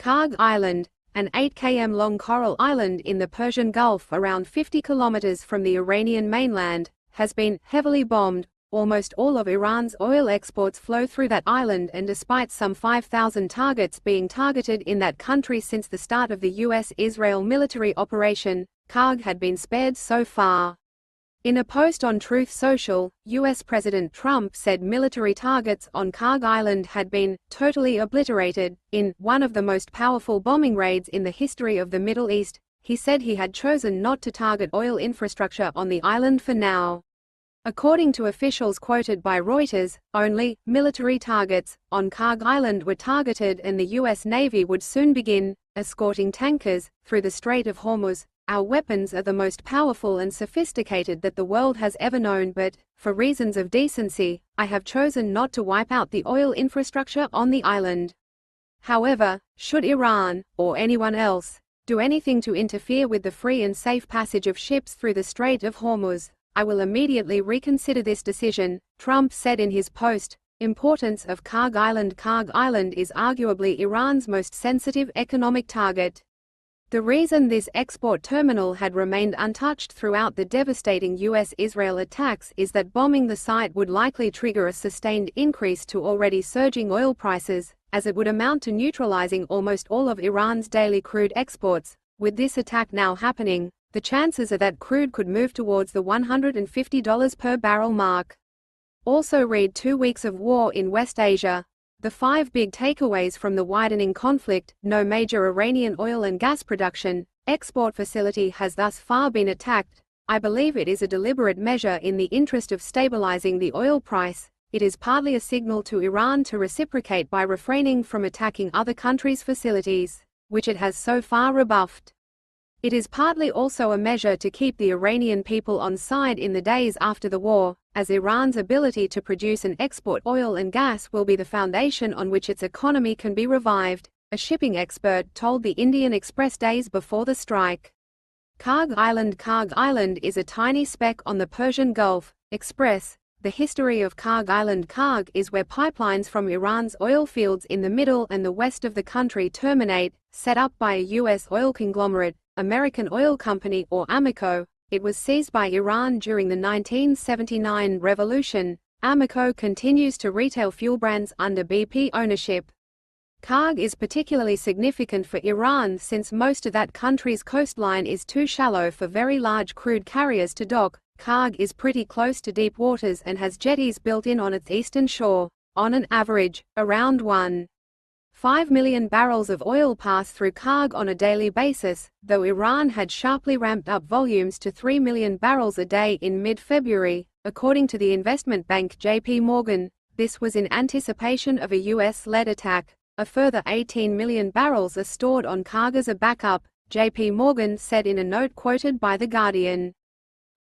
Kharg Island, an 8 km long coral island in the Persian Gulf around 50 kilometers from the Iranian mainland, has been heavily bombed. Almost all of Iran's oil exports flow through that island, and despite some 5,000 targets being targeted in that country since the start of the US-Israel military operation, Kharg had been spared so far. In a post on Truth Social, US President Trump said military targets on Kharg Island had been totally obliterated. In one of the most powerful bombing raids in the history of the Middle East, he said he had chosen not to target oil infrastructure on the island for now. According to officials quoted by Reuters, only military targets on Kharg Island were targeted, and the US Navy would soon begin escorting tankers through the Strait of Hormuz. Our weapons are the most powerful and sophisticated that the world has ever known, but, for reasons of decency, I have chosen not to wipe out the oil infrastructure on the island. However, should Iran, or anyone else, do anything to interfere with the free and safe passage of ships through the Strait of Hormuz, I will immediately reconsider this decision, Trump said in his post. Importance of Kharg Island. Kharg Island is arguably Iran's most sensitive economic target. The reason this export terminal had remained untouched throughout the devastating US-Israel attacks is that bombing the site would likely trigger a sustained increase to already surging oil prices, as it would amount to neutralizing almost all of Iran's daily crude exports. With this attack now happening, the chances are that crude could move towards the $150 per barrel mark. Also read 2 weeks of war in West Asia. The 5 big takeaways from the widening conflict: no major Iranian oil and gas production, export facility has thus far been attacked. I believe it is a deliberate measure in the interest of stabilizing the oil price. It is partly a signal to Iran to reciprocate by refraining from attacking other countries' facilities, which it has so far rebuffed. It is partly also a measure to keep the Iranian people on side in the days after the war, as Iran's ability to produce and export oil and gas will be the foundation on which its economy can be revived, a shipping expert told the Indian Express days before the strike. Kharg Island is a tiny speck on the Persian Gulf. Express. The history of Kharg Island. Kharg is where pipelines from Iran's oil fields in the middle and the west of the country terminate, set up by a U.S. oil conglomerate, American Oil Company or Amoco. It was seized by Iran during the 1979 revolution. Amoco continues to retail fuel brands under BP ownership. Kharg is particularly significant for Iran since most of that country's coastline is too shallow for very large crude carriers to dock. Kharg is pretty close to deep waters and has jetties built in on its eastern shore. On an average, around 1.5 million barrels of oil pass through Kharg on a daily basis, though Iran had sharply ramped up volumes to 3 million barrels a day in mid-February, according to the investment bank JP Morgan. This was in anticipation of a US-led attack. A further 18 million barrels are stored on Kharg as a backup, JP Morgan said in a note quoted by The Guardian.